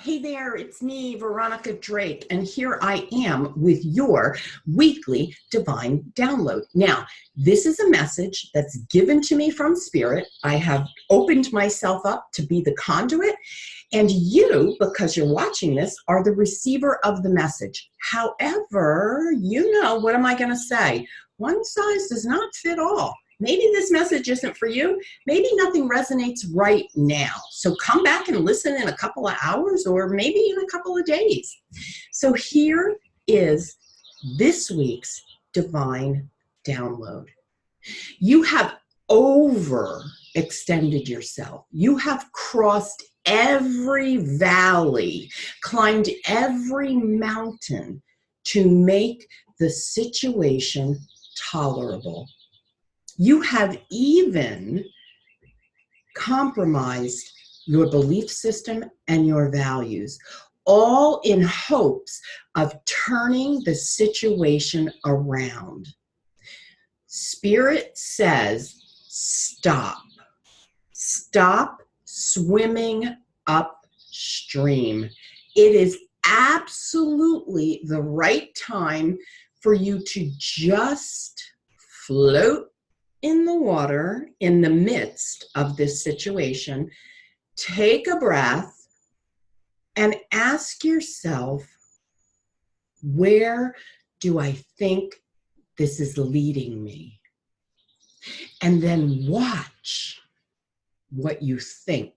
Hey there, it's me, Veronica Drake, and here I am with your weekly divine download. Now, this is a message that's given to me from Spirit. I have opened myself up to be the conduit, and you, because you're watching this, are the receiver of the message. However, what am I going to say? One size does not fit all. Maybe this message isn't for you. Maybe nothing resonates right now. So come back and listen in a couple of hours or maybe in a couple of days. So here is this week's divine download. You have overextended yourself. You have crossed every valley, climbed every mountain to make the situation tolerable. You have even compromised your belief system and your values, all in hopes of turning the situation around. Spirit says, stop. Stop swimming upstream. It is absolutely the right time for you to just float in the water in the midst of this situation. Take a breath and ask yourself, where do I think this is leading me? And then watch what you think.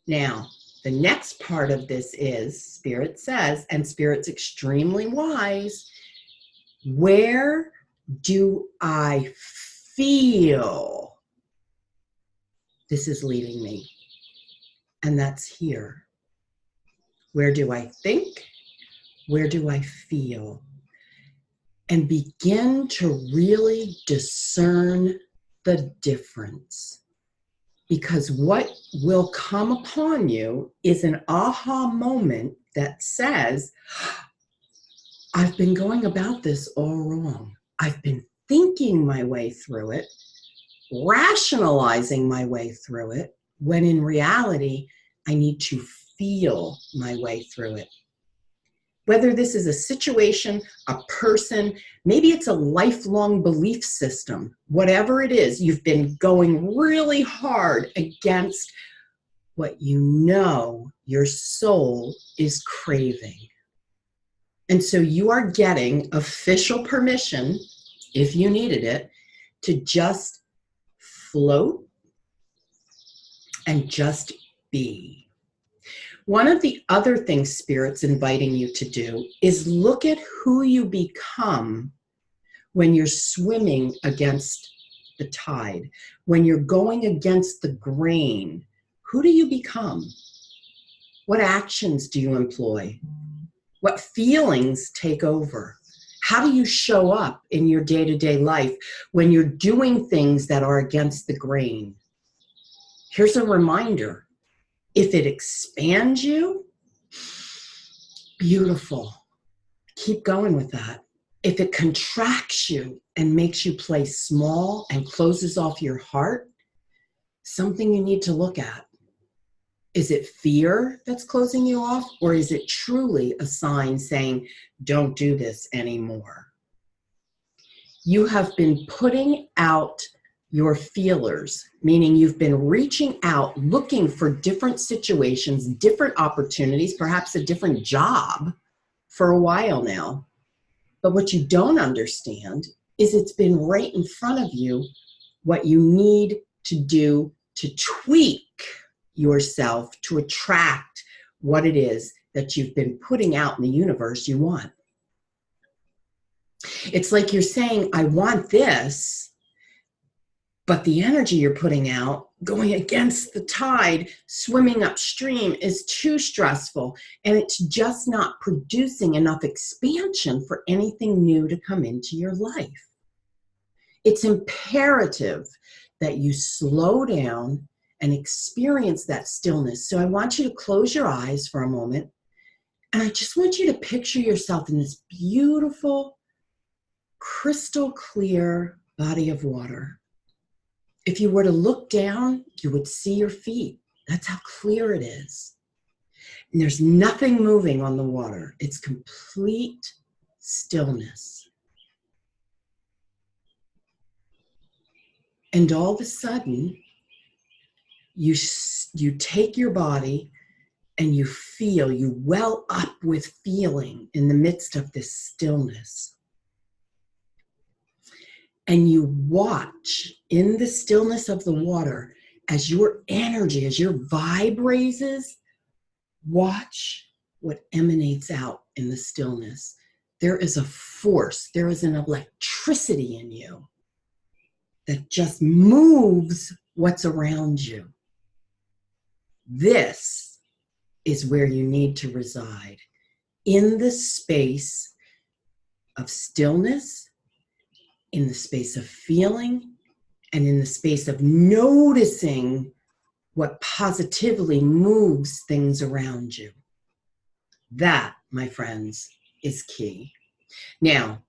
Now, the next part of this is, Spirit says, and Spirit's extremely wise, where do I feel this is leading me? And that's here. Where do I think? Where do I feel? And begin to really discern the difference. Because what will come upon you is an aha moment that says, I've been going about this all wrong. I've been thinking my way through it, rationalizing my way through it, when in reality, I need to feel my way through it. Whether this is a situation, a person, maybe it's a lifelong belief system, whatever it is, you've been going really hard against what you know your soul is craving. And so you are getting official permission, if you needed it, to just float and just be. One of the other things Spirit's inviting you to do is look at who you become when you're swimming against the tide, when you're going against the grain. Who do you become? What actions do you employ? What feelings take over? How do you show up in your day-to-day life when you're doing things that are against the grain? Here's a reminder. If it expands you, beautiful. Keep going with that. If it contracts you and makes you play small and closes off your heart, something you need to look at. Is it fear that's closing you off, or is it truly a sign saying, don't do this anymore? You have been putting out your feelers, meaning you've been reaching out, looking for different situations, different opportunities, perhaps a different job for a while now. But what you don't understand is it's been right in front of you what you need to do to tweak yourself to attract what it is that you've been putting out in the universe you want. It's like you're saying, I want this, but the energy you're putting out, going against the tide, swimming upstream, is too stressful, and it's just not producing enough expansion for anything new to come into your life. It's imperative that you slow down and experience that stillness. So I want you to close your eyes for a moment, and I just want you to picture yourself in this beautiful, crystal clear body of water. If you were to look down, you would see your feet. That's how clear it is. And there's nothing moving on the water. It's complete stillness. And all of a sudden, you take your body and you feel, you well up with feeling in the midst of this stillness. And you watch in the stillness of the water as your energy, as your vibe raises, watch what emanates out in the stillness. There is a force, there is an electricity in you that just moves what's around you. This is where you need to reside, in the space of stillness, in the space of feeling, and in the space of noticing what positively moves things around you. That, my friends, is key. Now,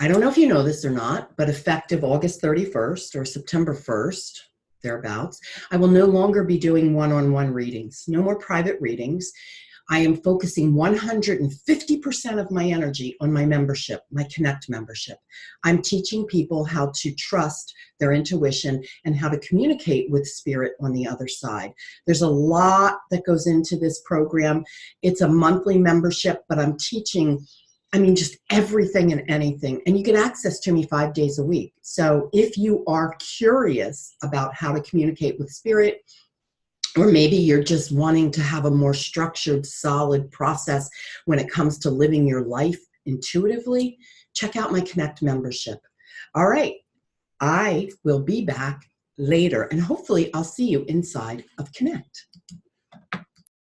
I don't know if you know this or not, but effective August 31st or September 1st, thereabouts, I will no longer be doing one-on-one readings. No more private readings. I am focusing 150% of my energy on my membership, my Connect membership. I'm teaching people how to trust their intuition and how to communicate with spirit on the other side. There's a lot that goes into this program. It's a monthly membership, but I'm teaching, just everything and anything. And you get access to me 5 days a week. So if you are curious about how to communicate with spirit, or maybe you're just wanting to have a more structured, solid process when it comes to living your life intuitively, check out my Connect membership. All right, I will be back later, and hopefully I'll see you inside of Connect.